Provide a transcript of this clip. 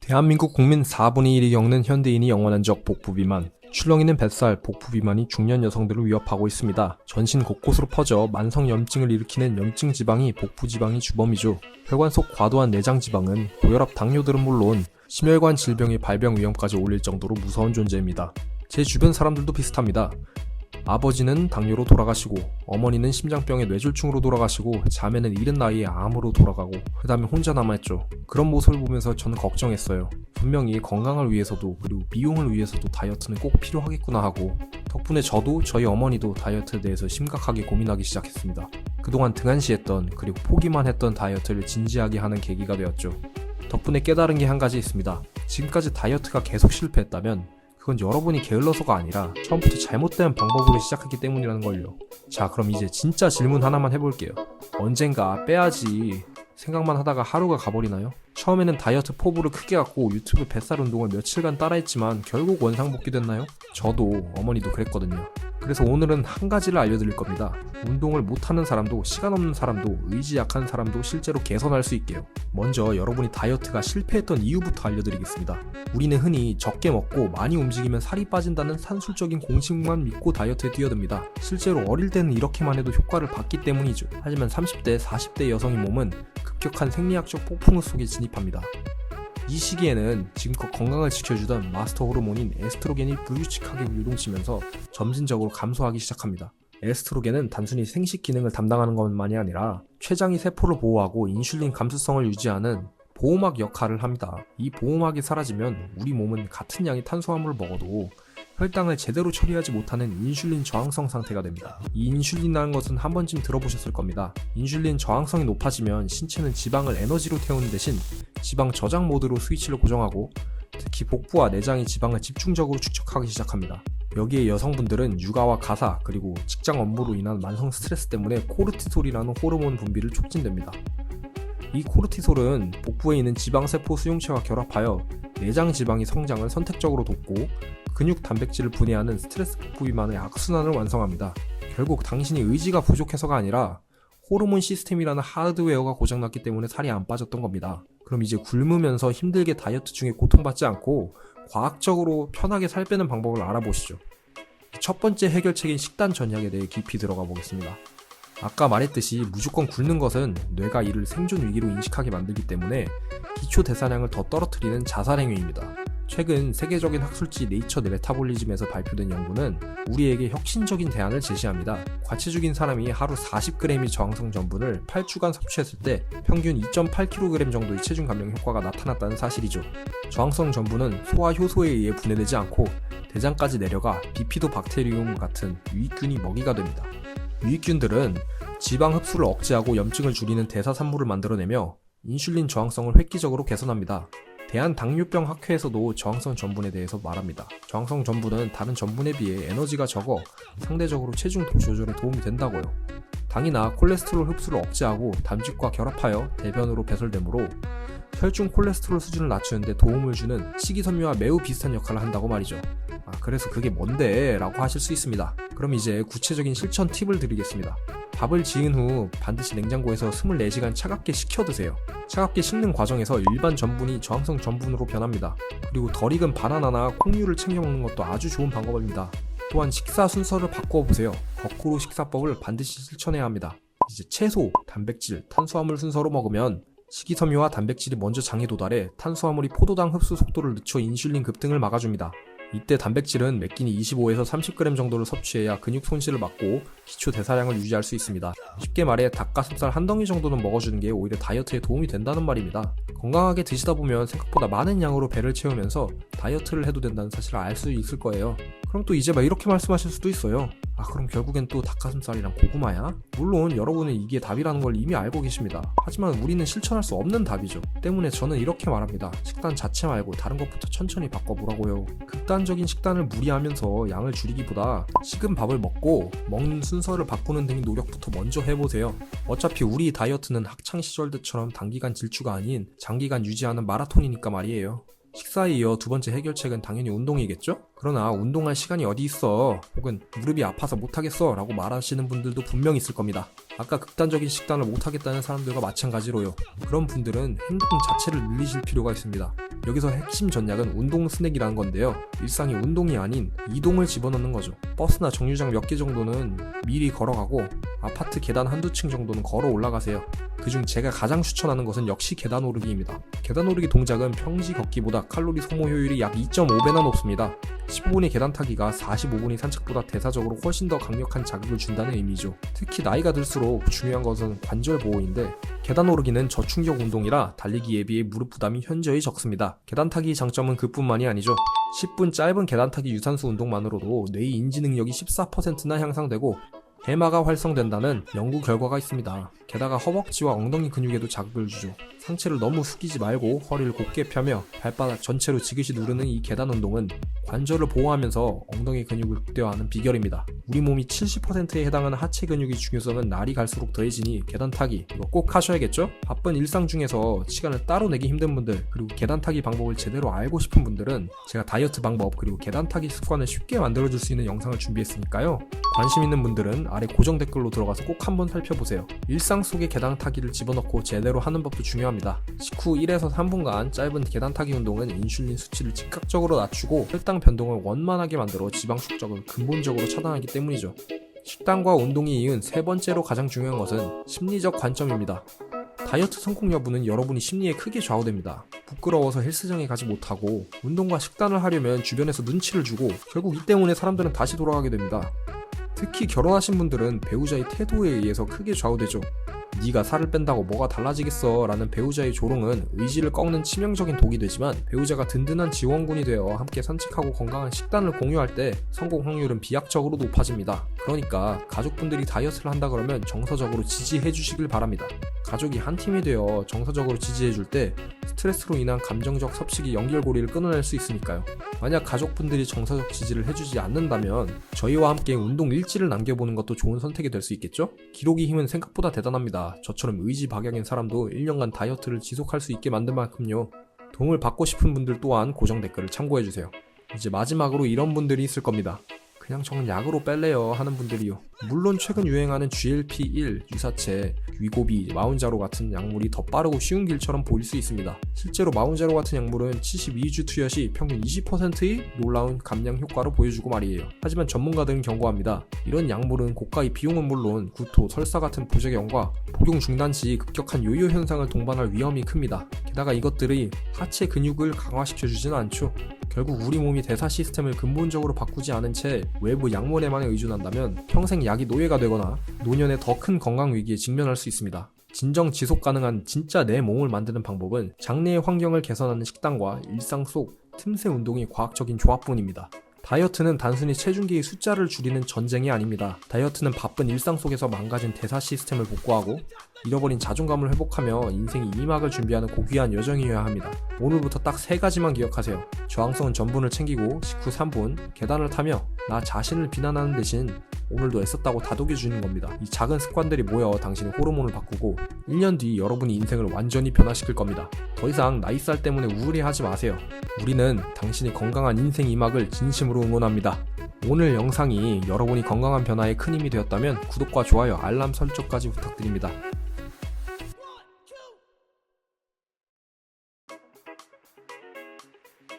대한민국 국민 4분의 1이 겪는 현대인이 영원한 적 복부비만. 출렁이는 뱃살, 복부비만이 중년 여성들을 위협하고 있습니다. 전신 곳곳으로 퍼져 만성염증을 일으키는 염증 지방이 복부지방이 주범이죠. 혈관 속 과도한 내장 지방은 고혈압, 당뇨들은 물론 심혈관 질병의 발병 위험까지 올릴 정도로 무서운 존재입니다. 제 주변 사람들도 비슷합니다. 아버지는 당뇨로 돌아가시고, 어머니는 심장병에 뇌졸중으로 돌아가시고, 자매는 이른 나이에 암으로 돌아가고, 그 다음에 혼자 남아있죠. 그런 모습을 보면서 저는 걱정했어요. 분명히 건강을 위해서도 그리고 미용을 위해서도 다이어트는 꼭 필요하겠구나 하고, 덕분에 저도 저희 어머니도 다이어트에 대해서 심각하게 고민하기 시작했습니다. 그동안 등한시했던 그리고 포기만 했던 다이어트를 진지하게 하는 계기가 되었죠. 덕분에 깨달은 게 한 가지 있습니다. 지금까지 다이어트가 계속 실패했다면 그건 여러분이 게을러서가 아니라 처음부터 잘못된 방법으로 시작했기 때문이라는 걸요. 자, 그럼 이제 진짜 질문 하나만 해볼게요. 언젠가 빼야지 생각만 하다가 하루가 가버리나요? 처음에는 다이어트 포부를 크게 갖고 유튜브 뱃살 운동을 며칠간 따라했지만 결국 원상복귀 됐나요? 저도 어머니도 그랬거든요. 그래서 오늘은 한 가지를 알려드릴 겁니다. 운동을 못하는 사람도, 시간 없는 사람도, 의지 약한 사람도 실제로 개선할 수 있게요. 먼저 여러분이 다이어트가 실패했던 이유부터 알려드리겠습니다. 우리는 흔히 적게 먹고 많이 움직이면 살이 빠진다는 산술적인 공식만 믿고 다이어트에 뛰어듭니다. 실제로 어릴 때는 이렇게만 해도 효과를 봤기 때문이죠. 하지만 30대, 40대 여성의 몸은 급격한 생리학적 폭풍우 속에 진입합니다. 이 시기에는 지금껏 건강을 지켜주던 마스터 호르몬인 에스트로겐이 불규칙하게 유동치면서 점진적으로 감소하기 시작합니다. 에스트로겐은 단순히 생식 기능을 담당하는 것만이 아니라 췌장이 세포를 보호하고 인슐린 감수성을 유지하는 보호막 역할을 합니다. 이 보호막이 사라지면 우리 몸은 같은 양의 탄수화물을 먹어도 혈당을 제대로 처리하지 못하는 인슐린 저항성 상태가 됩니다. 이 인슐린이라는 것은 한 번쯤 들어보셨을 겁니다. 인슐린 저항성이 높아지면 신체는 지방을 에너지로 태우는 대신 지방 저장 모드로 스위치를 고정하고, 특히 복부와 내장이 지방을 집중적으로 축적하기 시작합니다. 여기에 여성분들은 육아와 가사 그리고 직장 업무로 인한 만성 스트레스 때문에 코르티솔이라는 호르몬 분비를 촉진됩니다. 이 코르티솔은 복부에 있는 지방세포 수용체와 결합하여 내장 지방의 성장을 선택적으로 돕고 근육 단백질을 분해하는 스트레스 복부비만의 악순환을 완성합니다. 결국 당신이 의지가 부족해서가 아니라 호르몬 시스템이라는 하드웨어가 고장났기 때문에 살이 안 빠졌던 겁니다. 그럼 이제 굶으면서 힘들게 다이어트 중에 고통받지 않고 과학적으로 편하게 살 빼는 방법을 알아보시죠. 첫 번째 해결책인 식단 전략에 대해 깊이 들어가 보겠습니다. 아까 말했듯이 무조건 굶는 것은 뇌가 이를 생존 위기로 인식하게 만들기 때문에 기초 대사량을 더 떨어뜨리는 자살 행위입니다. 최근 세계적인 학술지 네이처 메타볼리즘에서 발표된 연구는 우리에게 혁신적인 대안을 제시합니다. 과체중인 사람이 하루 40g의 저항성 전분을 8주간 섭취했을 때 평균 2.8kg 정도의 체중 감량 효과가 나타났다는 사실이죠. 저항성 전분은 소화 효소에 의해 분해되지 않고 대장까지 내려가 비피도박테리움 같은 유익균이 먹이가 됩니다. 유익균들은 지방 흡수를 억제하고 염증을 줄이는 대사산물을 만들어내며 인슐린 저항성을 획기적으로 개선합니다. 대한당뇨병 학회에서도 저항성 전분에 대해서 말합니다. 저항성 전분은 다른 전분에 비해 에너지가 적어 상대적으로 체중 조절에 도움이 된다고요. 당이나 콜레스테롤 흡수를 억제하고 담즙과 결합하여 대변으로 배설되므로 혈중 콜레스테롤 수준을 낮추는데 도움을 주는 식이섬유와 매우 비슷한 역할을 한다고 말이죠. 그래서 그게 뭔데? 라고 하실 수 있습니다. 그럼 이제 구체적인 실천 팁을 드리겠습니다. 밥을 지은 후 반드시 냉장고에서 24시간 차갑게 식혀 드세요. 차갑게 식는 과정에서 일반 전분이 저항성 전분으로 변합니다. 그리고 덜 익은 바나나나 콩류를 챙겨 먹는 것도 아주 좋은 방법입니다. 또한 식사 순서를 바꿔보세요. 거꾸로 식사법을 반드시 실천해야 합니다. 이제 채소, 단백질, 탄수화물 순서로 먹으면 식이섬유와 단백질이 먼저 장에 도달해 탄수화물이 포도당 흡수 속도를 늦춰 인슐린 급등을 막아줍니다. 이때 단백질은 매 끼니 25에서 30g 정도를 섭취해야 근육 손실을 막고 기초 대사량을 유지할 수 있습니다. 쉽게 말해 닭가슴살 한 덩이 정도는 먹어주는 게 오히려 다이어트에 도움이 된다는 말입니다. 건강하게 드시다 보면 생각보다 많은 양으로 배를 채우면서 다이어트를 해도 된다는 사실을 알 수 있을 거예요. 그럼 또 이제 막 이렇게 말씀하실 수도 있어요. 그럼 결국엔 또 닭가슴살이랑 고구마야? 물론 여러분은 이게 답이라는 걸 이미 알고 계십니다. 하지만 우리는 실천할 수 없는 답이죠. 때문에 저는 이렇게 말합니다. 식단 자체 말고 다른 것부터 천천히 바꿔보라고요. 극단적인 식단을 무리하면서 양을 줄이기보다 식은 밥을 먹고 먹는 순서를 바꾸는 등의 노력부터 먼저 해보세요. 어차피 우리 다이어트는 학창시절 때처럼 단기간 질주가 아닌 장기간 유지하는 마라톤이니까 말이에요. 식사에 이어 두 번째 해결책은 당연히 운동이겠죠? 그러나 운동할 시간이 어디 있어, 혹은 무릎이 아파서 못하겠어 라고 말하시는 분들도 분명 있을 겁니다. 아까 극단적인 식단을 못하겠다는 사람들과 마찬가지로요. 그런 분들은 행동 자체를 늘리실 필요가 있습니다. 여기서 핵심 전략은 운동 스낵이라는 건데요. 일상이 운동이 아닌 이동을 집어넣는 거죠. 버스나 정류장 몇 개 정도는 미리 걸어가고 아파트 계단 한두 층 정도는 걸어 올라가세요. 그중 제가 가장 추천하는 것은 역시 계단 오르기입니다. 계단 오르기 동작은 평지 걷기보다 칼로리 소모 효율이 약 2.5배나 높습니다. 15분의 계단 타기가 45분의 산책보다 대사적으로 훨씬 더 강력한 자극을 준다는 의미죠. 특히 나이가 들수록 중요한 것은 관절 보호인데, 계단 오르기는 저충격 운동이라 달리기에 비해 무릎 부담이 현저히 적습니다. 계단 타기 장점은 그뿐만이 아니죠. 10분 짧은 계단 타기 유산소 운동만으로도 뇌의 인지 능력이 14%나 향상되고 해마가 활성된다는 연구 결과가 있습니다. 게다가 허벅지와 엉덩이 근육에도 자극을 주죠. 상체를 너무 숙이지 말고 허리를 곧게 펴며 발바닥 전체로 지그시 누르는 이 계단 운동은 관절을 보호하면서 엉덩이 근육을 극대화하는 비결입니다. 우리 몸이 70%에 해당하는 하체 근육의 중요성은 날이 갈수록 더해지니 계단 타기 이거 꼭 하셔야겠죠? 바쁜 일상 중에서 시간을 따로 내기 힘든 분들, 그리고 계단 타기 방법을 제대로 알고 싶은 분들은 제가 다이어트 방법 그리고 계단 타기 습관을 쉽게 만들어줄 수 있는 영상을 준비했으니까요. 관심 있는 분들은 아래 고정 댓글로 들어가서 꼭 한번 살펴보세요. 일상 속에 계단 타기를 집어넣고 제대로 하는 법도 중요합니다. 식후 1에서 3분간 짧은 계단 타기 운동은 인슐린 수치를 즉각적으로 낮추고 혈당 변동을 원만하게 만들어 지방 축적을 근본적으로 차단하기 때문이죠. 식단과 운동이 이은 세 번째로 가장 중요한 것은 심리적 관점입니다. 다이어트 성공 여부는 여러분이 심리에 크게 좌우됩니다. 부끄러워서 헬스장에 가지 못하고 운동과 식단을 하려면 주변에서 눈치를 주고 결국 이 때문에 사람들은 다시 돌아가게 됩니다. 특히 결혼하신 분들은 배우자의 태도에 의해서 크게 좌우되죠. 네가 살을 뺀다고 뭐가 달라지겠어 라는 배우자의 조롱은 의지를 꺾는 치명적인 독이 되지만, 배우자가 든든한 지원군이 되어 함께 산책하고 건강한 식단을 공유할 때 성공 확률은 비약적으로 높아집니다. 그러니까 가족분들이 다이어트를 한다 그러면 정서적으로 지지해 주시길 바랍니다. 가족이 한 팀이 되어 정서적으로 지지해 줄 때 스트레스로 인한 감정적 섭식이 연결고리를 끊어낼 수 있으니까요. 만약 가족분들이 정서적 지지를 해주지 않는다면 저희와 함께 운동 일지를 남겨보는 것도 좋은 선택이 될 수 있겠죠? 기록의 힘은 생각보다 대단합니다. 저처럼 의지박약인 사람도 1년간 다이어트를 지속할 수 있게 만든 만큼요. 도움을 받고 싶은 분들 또한 고정 댓글을 참고해주세요. 이제 마지막으로 이런 분들이 있을 겁니다. 그냥 저는 약으로 뺄래요 하는 분들이요. 물론 최근 유행하는 GLP-1 유사체, 위고비, 마운자로 같은 약물이 더 빠르고 쉬운 길처럼 보일 수 있습니다. 실제로 마운자로 같은 약물은 72주 투여 시 평균 20%의 놀라운 감량 효과를 보여주고 말이에요. 하지만 전문가들은 경고합니다. 이런 약물은 고가의 비용은 물론 구토, 설사 같은 부작용과 복용 중단 시 급격한 요요 현상을 동반할 위험이 큽니다. 게다가 이것들이 하체 근육을 강화시켜주지는 않죠. 결국 우리 몸이 대사 시스템을 근본적으로 바꾸지 않은 채 외부 약물에만 의존한다면 평생 약이 노예가 되거나 노년에 더 큰 건강 위기에 직면할 수 있습니다. 진정 지속 가능한 진짜 내 몸을 만드는 방법은 장내의 환경을 개선하는 식단과 일상 속 틈새 운동의 과학적인 조합뿐입니다. 다이어트는 단순히 체중계의 숫자를 줄이는 전쟁이 아닙니다. 다이어트는 바쁜 일상 속에서 망가진 대사 시스템을 복구하고 잃어버린 자존감을 회복하며 인생이 2막을 준비하는 고귀한 여정이어야 합니다. 오늘부터 딱 3가지만 기억하세요. 저항성은 전분을 챙기고 식후 3분 계단을 타며 나 자신을 비난하는 대신 오늘도 애썼다고 다독여주는 겁니다. 이 작은 습관들이 모여 당신의 호르몬을 바꾸고 1년 뒤 여러분의 인생을 완전히 변화시킬 겁니다. 더 이상 나이살 때문에 우울해하지 마세요. 우리는 당신의 건강한 인생 2막을 진심으로 응원합니다. 오늘 영상이 여러분이 건강한 변화에 큰 힘이 되었다면 구독과 좋아요, 알람 설정까지 부탁드립니다.